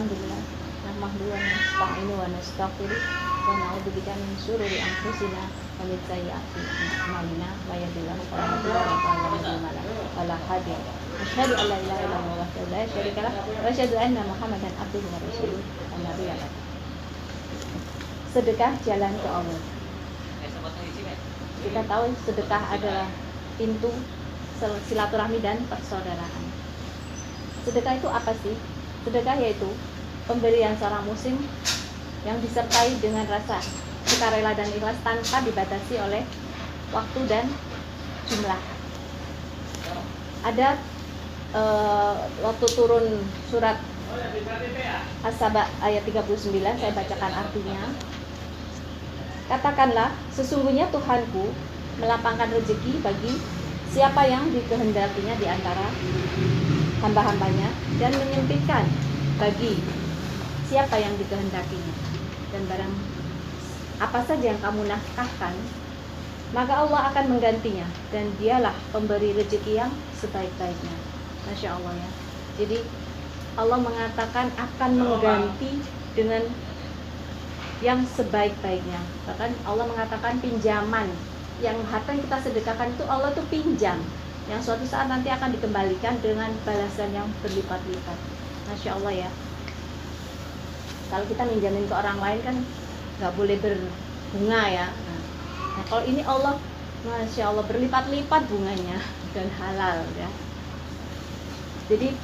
Alhamdulillah, nahmaduhu wa nasta'inu wa nastaghfiruh wa na'udzu bika min syururi anfusina wa min sayyiati a'malina wa yahdihillahu fala mudilla lahu wa la hadiya lahu. Asyhadu an la ilaha illallah wahdahu la syarika lahu wa asyhadu anna Muhammadan abduhu wa rasuluh. Sedekah jalan ke Allah. Kita tahu sedekah adalah pintu silaturahmi dan persaudaraan. Sedekah itu apa sih? Sedekah yaitu pemberian seorang muslim yang disertai dengan rasa sukarela dan ikhlas tanpa dibatasi oleh waktu dan jumlah. Ada waktu turun surat As-Saba ayat 39, saya bacakan artinya. Katakanlah, sesungguhnya Tuhanku melapangkan rezeki bagi siapa yang dikehendakinya di antara hamba-hambanya dan menyempitkan bagi siapa yang dikehendakinya. Dan barang apa saja yang kamu nafkahkan, maka Allah akan menggantinya, dan dialah pemberi rezeki yang sebaik-baiknya. Masya Allah ya. Jadi Allah mengatakan akan mengganti dengan yang sebaik-baiknya. Bahkan Allah mengatakan pinjaman yang harta yang kita sedekahkan itu Allah tuh pinjam, yang suatu saat nanti akan dikembalikan dengan balasan yang berlipat-lipat. Masya Allah ya. Kalau kita minjamin ke orang lain kan nggak boleh berbunga ya. Nah kalau ini Allah, Masya Allah, berlipat-lipat bunganya dan halal ya. Jadi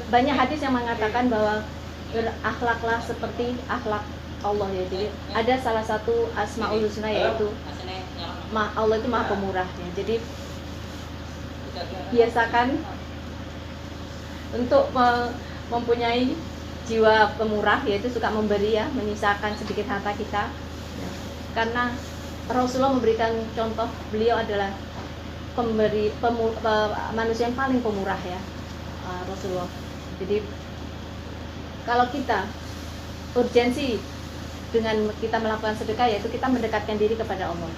banyak hadis yang mengatakan bahwa berakhlaklah seperti akhlak Allah ya. Jadi ada salah satu Asmaul Husna yaitu Allah itu Maha Pemurah ya. Jadi biasakan untuk mempunyai jiwa pemurah, yaitu suka memberi ya, menyisakan sedikit harta kita ya. Karena Rasulullah memberikan contoh, beliau adalah manusia yang paling pemurah ya, Rasulullah. Jadi kalau kita urgensi dengan kita melakukan sedekah, yaitu kita mendekatkan diri kepada Allah.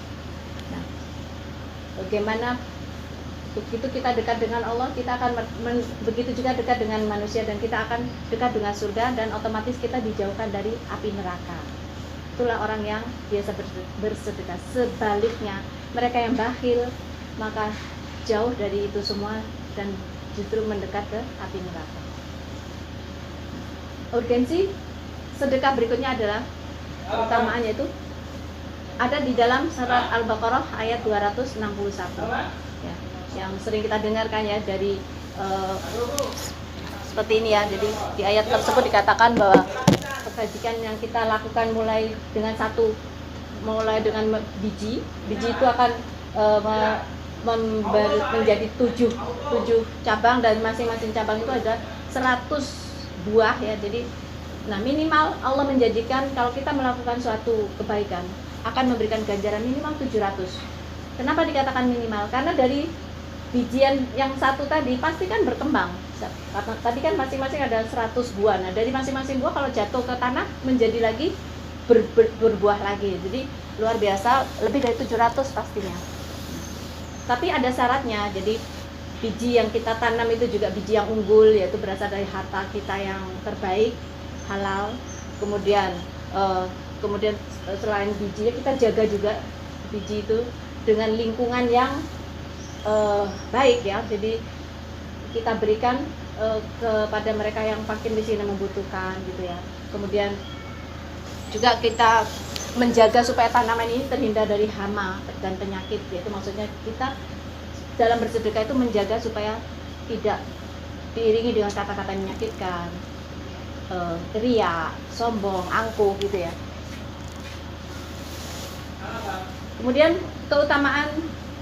Nah, bagaimana begitu kita dekat dengan Allah, kita akan begitu juga dekat dengan manusia, dan kita akan dekat dengan surga, dan otomatis kita dijauhkan dari api neraka. Itulah orang yang biasa bersedekah. Sebaliknya, mereka yang bakhil maka jauh dari itu semua dan justru mendekat ke api neraka. Urgensi sedekah berikutnya adalah keutamaannya itu ada di dalam surat Al-Baqarah ayat 261 ya, yang sering kita dengarkan ya dari seperti ini ya. Jadi di ayat tersebut dikatakan bahwa kebajikan yang kita lakukan mulai dengan biji itu akan menjadi 7 cabang, dan masing-masing cabang itu ada 100 buah ya. Jadi minimal Allah menjanjikan kalau kita melakukan suatu kebaikan akan memberikan ganjaran minimal 700. Kenapa dikatakan minimal? Karena dari bijian yang satu tadi pasti kan berkembang. Tadi kan masing-masing ada 100 buah. Nah, dari masing-masing buah kalau jatuh ke tanah menjadi lagi berbuah lagi. Jadi luar biasa, lebih dari 700 pastinya. Tapi ada syaratnya. Jadi biji yang kita tanam itu juga biji yang unggul, yaitu berasal dari harta kita yang terbaik, halal. Kemudian selain bijinya, kita jaga juga biji itu dengan lingkungan yang baik ya. Jadi kita berikan kepada mereka yang makin di sini membutuhkan gitu ya. Kemudian juga kita menjaga supaya tanaman ini terhindar dari hama dan penyakit, yaitu maksudnya kita dalam bersedekah itu menjaga supaya tidak diiringi dengan kata-kata yang menyakitkan, riya, sombong, angkuh gitu ya. Kemudian keutamaan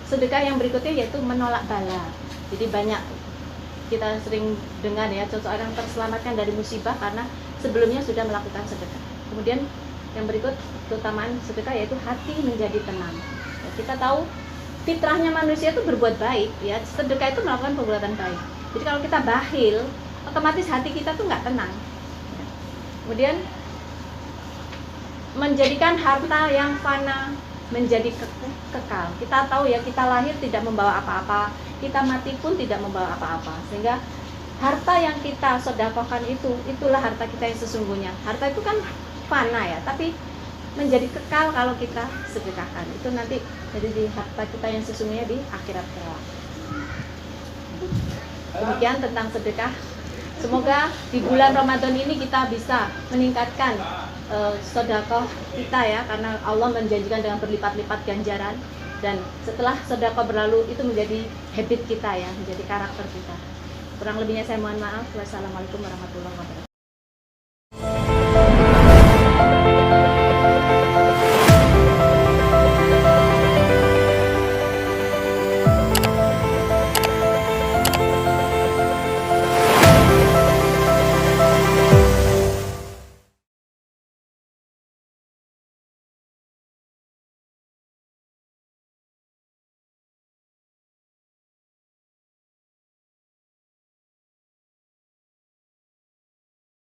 sedekah yang berikutnya yaitu menolak bala. Jadi banyak kita sering dengar ya, seseorang terselamatkan dari musibah karena sebelumnya sudah melakukan sedekah. Kemudian yang berikut keutamaan sedekah yaitu hati menjadi tenang. Ya, kita tahu fitrahnya manusia itu berbuat baik ya, sedekah itu melakukan perbuatan baik. Jadi kalau kita bakhil, otomatis hati kita tuh nggak tenang ya. Kemudian menjadikan harta yang fana menjadi kekal. Kita tahu ya, kita lahir tidak membawa apa-apa, kita mati pun tidak membawa apa-apa, sehingga harta yang kita sedekahkan itulah harta kita yang sesungguhnya. Harta itu kan fana ya, tapi menjadi kekal kalau kita sedekahkan. Itu nanti jadi di harta kita yang sesungguhnya di akhirat kelak. Demikian tentang sedekah. Semoga di bulan Ramadan ini kita bisa meningkatkan sedekah kita ya, karena Allah menjanjikan dengan berlipat-lipat ganjaran. Dan setelah sedekah berlalu itu menjadi habit kita ya, menjadi karakter kita. Kurang lebihnya saya mohon maaf. Wassalamualaikum warahmatullahi wabarakatuh.